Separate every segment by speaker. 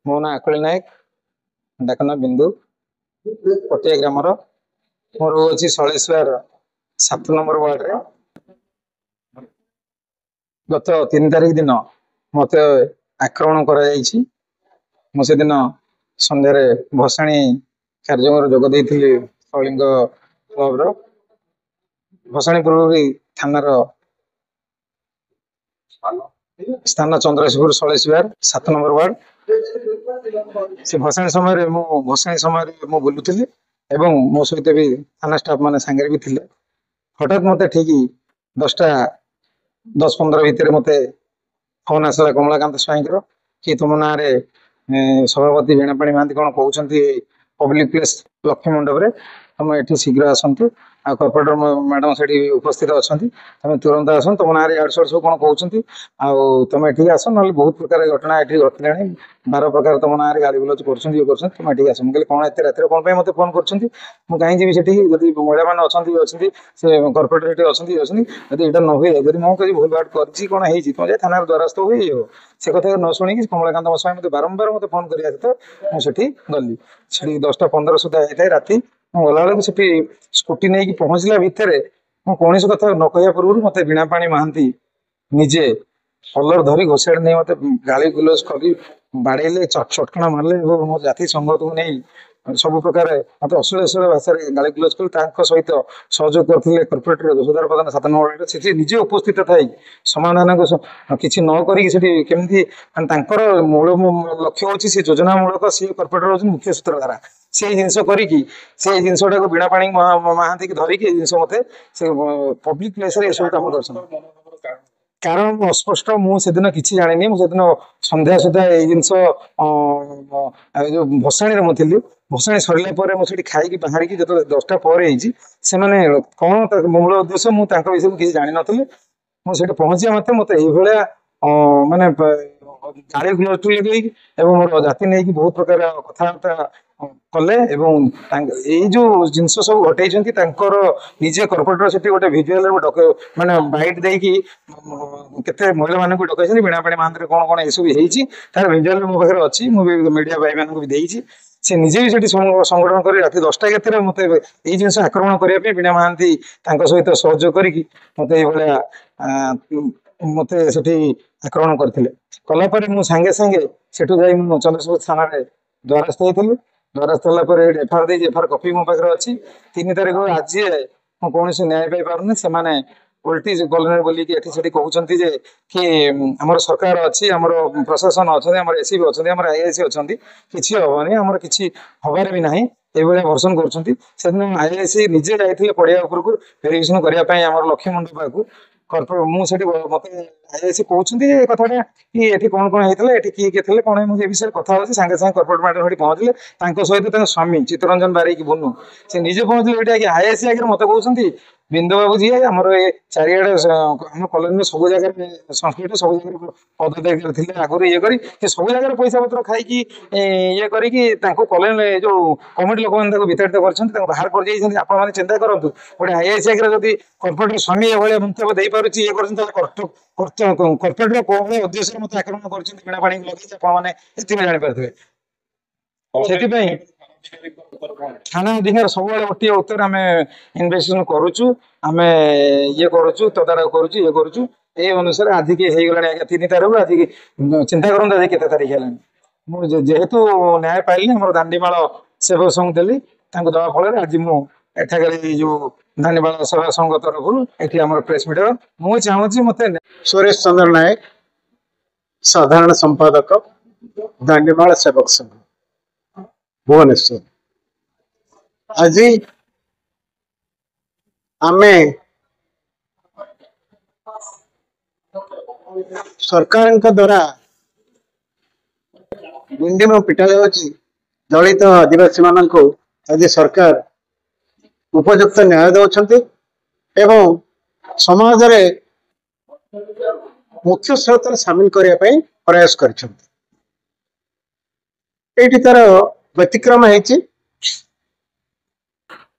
Speaker 1: मो ना आकुली नायक डाकना बिंदु पटिया ग्रामर मोर रोची सलेश्वर 7 नंबर वार्ड रे गत 3 तारिख दिन मत आक्रमण कर दिन संध्यारे भसाणी कार्यक्रम जोग देइथिली कलिंग क्लब रो भसाणी पूर्व थानार स्थान चंद्रशेखर सलेश्वर 7 नंबर वार्ड से भसाणी समय मु बुलुଥିଲି एवं मो सहित भी थाना स्टाफ माने सांगे भी थिले हठात मते ठीक 10 15 भितर मते फोन आसला कमलाकांत स्वाईंकर कि तुम ना रे सभापति वीणापाणी महांती कौन कहते पब्लिक प्लेस लक्ष्मी मंडप रे तुम ये शीघ्र आसतु आ कर्पोरेटर मैडम से उपस्थित अच्छा तुम तुरंत आस तुम ना यार सब कौन कहते तुम ये आस ना बहुत प्रकार घटना ये घटला 12 प्रकार तुम ना गाड़ी बुलाच कर तुम ये आस मुझे कौन एत रात कौन मत फोन कर कहीं जी से महिला मैंने अच्छा से कर्पोरेटर ये अच्छा जब यहाँ न हुए जब मुझे भूल भाट कर कौन है तुम जाए थाना द्वारस्थ हुए से कथा न शुणी कमलाकांत स्वामी मत बारंबार मत फोन कर मुझे गली से 10टा 15 सुधा होता है राति गला बेलू स्कूटी नहीं पहुंचला भितर कौन कथा न कह पूर्व मत वीणापाणी महांती निजे कलर धरी घोषाड़ी नहीं मत गाली गुलज कर बाड़े चटकणा मारे मो जाति संगत को नहीं सब प्रकार मत अश्लील अश्लील भाषा गाली गुलज कर सहित सहयोग करते कर्पोरेटर यशोधर प्रधान 7 नंबर से निजे उपस्थित थी समाधान को किसी न करमती मूल लक्ष्य हूँ सी योजना मूलक सी कर्पोरेटर हूँ मुख्य सूत्रधारा से जिनस करा वीणापाणी महांती की धरिकी जिन मत पब्लिक प्लेस ये सब कम कर कारण अस्पष्ट मुझे किसी जानी मुझे संध्या सुधा ये जिनस जो भसाणी मुझे भसाणी सरला मुझे खाई बाहर की जो 10टा पर से कौन मूल उद्देश्य मुझे विषय किसी जानी नी मुझे पहुंचा मत मत ये माने गाड़ी गुलज मोर जाति नहीं बहुत प्रकार कथबार्ता कले जो जिनस सब घटे निजे कर्पोरेटर से गोटे भिजुआल माने बाइट देकी केते महिला मानक डकई वीणापाणी महांती कौन कौन ये सब तार भिजुआल मो पाखे अच्छी मुझे मीडिया भाई मानक भी देती से निजे भी संगठन कर रात 10टा के मत ये जिन आक्रमण करने वीणा महांती सहित सहयोग करके मत मत आक्रमण करते कलापर मुझे सांगे सांगे सेठू जा चंद्रशेखर थाना द्वारस्थ होती द्वारस्थ होगा एफआईआर एफआईआर कॉपी मो पाखे अच्छी 3 तारिख आज कौन न्याय पाई पारे से उल्टी गले बोलिए कहते कि आमर सरकार अच्छी आमर प्रशासन अच्छा आम एसपी अच्छा आम आईआईसी अच्छा किसी हेनी आम कि हबार भी ना ये भर्सन कर आईआईसी निजे जाते पड़िया उपरको भेरिफिकेशन करने लक्ष्मी मंडप को मुझे मत आईआईसी कहते कथा कि ये कौन कौन होता है किए किए थे कौन मुझे विषय कथा सागे सागे कर्पोरेट मैडम पहुंचले सहित स्वामी चित्तरंजन बारिक बुनु से निजे पहुंचले आईआईसी आगे मत कहते बिंदु बाबू जी आमर ये चारिड़े आम कॉलोनी सब जगह संस्कृत सब जगह पद थे आगुरी ये कर सब जगह पैसा पत्र खाई ये कॉलोनी जो कमिटी लोक मैंने विताड़ित कर बाहर कर चिंता करूँ गोटे आईआईसी आगे जब कर्पोरेटर स्वामी ये मंतव्य दे पार्टी ये कर्पोरेटर कौन उद्देश्य मत आक्रमण कर वीणापाणी लगे जापारे से थाना अधिकार सब गोटे उत्तर आम इन्वेस्टिगेशन करुचु आम ये करुचु तदारख करुचु ये करुचु ये अनुसार आज की होगला 3 तारिख आज की चिंता करूँ आज केते तारिख है मुझे जेहेतु न्याय पाइली आम दांडीमाल सेवक संघ देली दवा फल आज मुझे जो दांडीमाल सेवा संघ तरफ ये प्रेस मीडिया मुझे चाहूँगी मत
Speaker 2: सुरेश चंद्र नायक साधारण संपादक दांडीमाल सेवक संघ भुवनेश्वर आज आमे सरकार द्वारा गुंडीम पिटा जाऊँगी दलित आदिवासी मान आज सरकार उपयुक्त न्याय दौरान एवं समाज रे मुख्य स्रोत सामिल करने प्रयास कर तार व्यतिक्रम है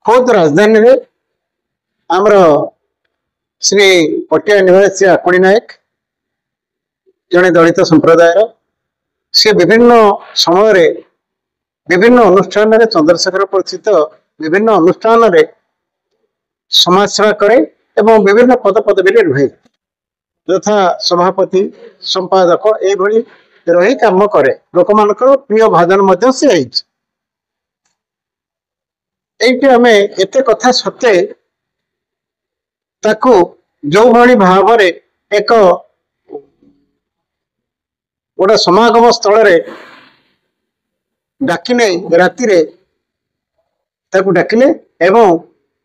Speaker 2: खुद राजधानी रे आमर श्री पटिया निवासी आकुड़ी नायक जड़े दलित संप्रदायर से विभिन्न समय विभिन्न अनुष्ठान रे चंद्रशेखर परिचित विभिन्न अनुष्ठान रे समाज सेवा करे एवं विभिन्न पद पदवी रुहे यथा सभापति संपादक एभली रही काम करे लोक मान प्रिय भाजन मध्य से एइटे आमे एते कथा सत्य ताकू जो भली भाव रे एक गोटे समागम स्थल रे डाकिले राति रे ताकू डाकिले एवं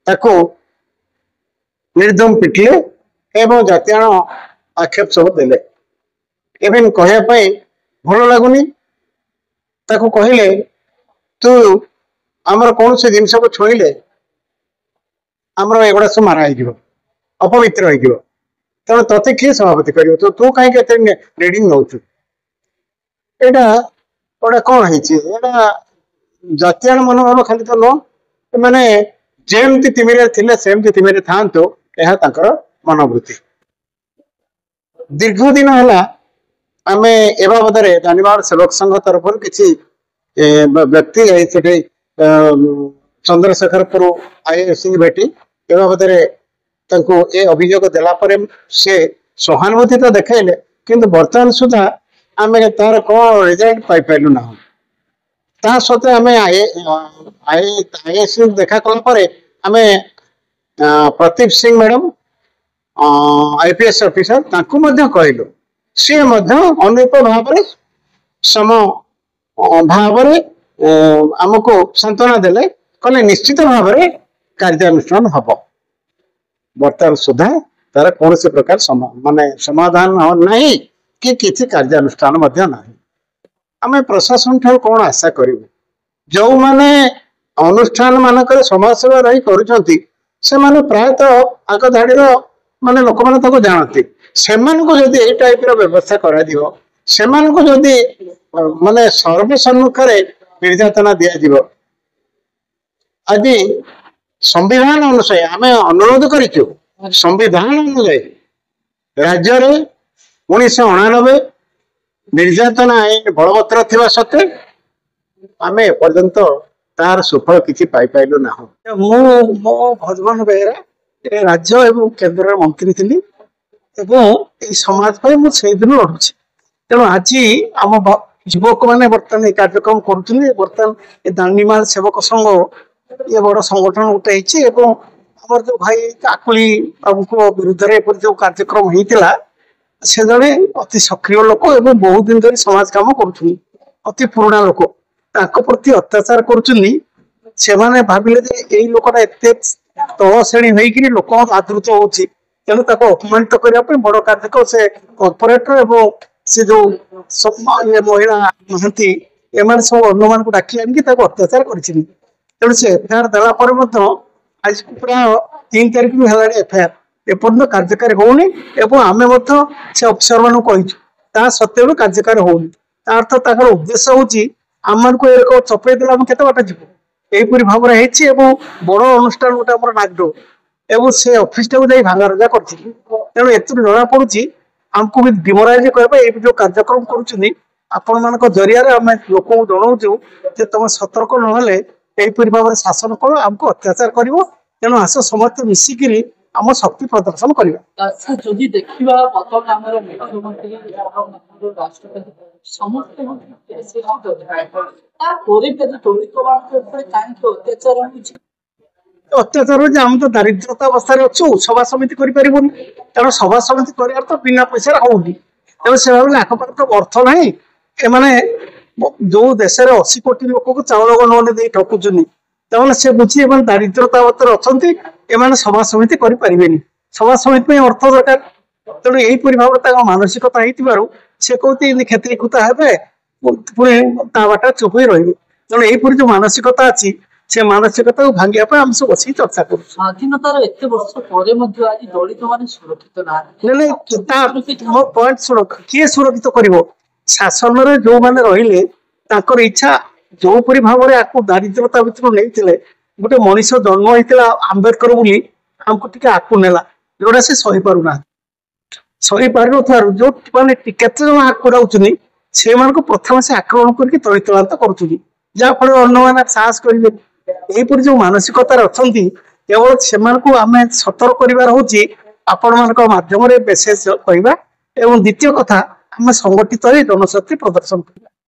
Speaker 2: ताकू निर्दम पिटले एवं जातियाण आक्षेप सब देले एवं कहया पई भल लागुनी ताकू कहिले तू आमर कौन से जिनस को छुईले आमर एगुड़ा सब मारा हो अपवित्र हो तेणु ते किए सभापति कर तू कहीं रिडिंग नौ एटा गोटे कौन है जातियाण मनोभाव खाली तो नुह मैंने जेमती तिमिरे थिले सेमती तिमिरे थांतु यह तांकर मनोवृत्ति दीर्घ दिन है आम ए बाबद दानिमार सेवक संघ तरफ किसी व्यक्ति जाइए चंद्रशेखरपुर आईएएस भेटी ए बाबद ए अभियोग देला परे से सहानुभूति तो देखले किंतु वर्तमान सुधा आम तार कौन रिजल्ट पाइलु ना ता सत्वे आम आईएएस देखा कला आम Pradeep Singh madam IPS officer ताकू कहलु सी अनुरूप भाव सम भाव आमको सांत्वना देले कहले निश्चित भाव कार्यानुष्ठान हम बर्तमान सुधा तार कौन से प्रकार माने समाधान नहीं कि किसी कार्यानुष्ठान आम प्रशासन ठार कौन आशा करूँ जो माने अनुष्ठान मानक समाज सेवा रही कर प्रायतः आग धाड़ी माने लोक मैंने जानती से जदि टाइप व्यवस्था करा जदि माने सर्वसम्मुख निर्यातना दिज्व आज संविधान अनुसार आम अनुरोध करूँ संविधान अनुसार राज्य 1999 निर्यातना आईन बलवत्तर थिबा सत्वे आम एपर्यंत तार सुफल किसी पाइलु ना मो भजमोहन बेहेरा राज्य एवं केंद्र मंत्री थी समाज मुझे दिन लड़ुची तेणु आज आम युवक मैंने बर्तमान कार्यक्रम कर दांडीमाल सेवक संघ ये बड़ संगठन गोटे आमर जो भाई काकुली बाबू को विरुद्ध में जो कार्यक्रम होता से जड़े अति सक्रिय लोक एवं बहुत दिन धरी समाज काम कर अति पुराणा लोक प्रति अत्याचार कर भाविले यही लोकटा एत तल श्रेणी होकर लोक आदृत होची तेणु अपमानित करने बड़ कार्यक्रम से कॉर्पोरेटर एवं से जो महिला महांती एम सब अन्य मान डाकी आनिक अत्याचार कर तेणु से एफआईआर देला आज प्राय 3 तारिख भी है एफआईआर एपर्यंत कार्यकारी होनी आम से अफिसर मान कही सत्वे भी कार्यकारी होनी अर्थ तार उद्देश्य हूँ आम को चपे देला के बाट जीव यहीपरी भाव में बड़ अनुष्ठान गोटे नागडो एवं से ऑफिस टाक भांगा रजा कर तेणु ए जना पड़ी आमको भी डिमोराइज करबा जो कार्यक्रम कर जरिया आम लोक जनाऊँ तुम सतर्क नहले यहीपरी भाव में शासन कल आमको अत्याचार कर तेणु आस समस्त मिसिकी आम शक्ति प्रदर्शन करवा
Speaker 3: जदि देखा मुख्यमंत्री राष्ट्रपति समस्त
Speaker 1: अत्याचार आम तो दारिद्रता अवस्था अच्छु सभा समिति करें तेणु सभा समिति कर तो बिना पैसा होनी तेणु से भाव आखपाख तो अर्थ ना एमाने जो देश 80 कोटी लोक को चाउल गण ठकुचुनि तेना से बुझी दारिद्रता अवस्था अच्छा सभा समिति करें सभा समिति अर्थ दरकार तेणु यहीपरी भाव में मानसिकता से कहते क्षेत्रीकृता है पुणी बाट चुप ही रही तेणु यहीपरी जो मानसिकता अच्छी से मानसिकता भांगा आम सब बस चर्चा कर
Speaker 3: स्वाधीनतार एत वर्ष पर आज दलित मान सुरक्षित ना
Speaker 1: पॉइंट किए सुरक्षित कर शासन में जो मैंने रहिले इच्छा जो परी भाव में आपको दारिद्रता भर नहीं गोटे मनीष जन्म होता आंबेडकर बोली आमको टिके आकु नेला जोड़ा से सही पारना सही पार जो मैंने केते जन आकु राउछनी
Speaker 2: ସେମାନଙ୍କୁ ପ୍ରଥମେ ସେ ଆକ୍ରମଣ କରିକି ତଳିତଳାନ୍ତ କରୁଛନ୍ତି, ଯାହା ଫଳରେ ଅନ୍ୟମାନେ ସାହସ କରିବେ। ଏହିପରି ଯୋଉ ମାନସିକତାରେ ଅଛନ୍ତି, କେବଳ ସେମାନଙ୍କୁ ଆମେ ସତର୍କ କରିବାର ହଉଛି ଆପଣମାନଙ୍କ ମାଧ୍ୟମରେ ମେସେଜ କହିବା, ଏବଂ ଦ୍ୱିତୀୟ କଥା ଆମେ ସଂଗଠିତରେ ଜନଶକ୍ତି ପ୍ରଦର୍ଶନ କରିବା।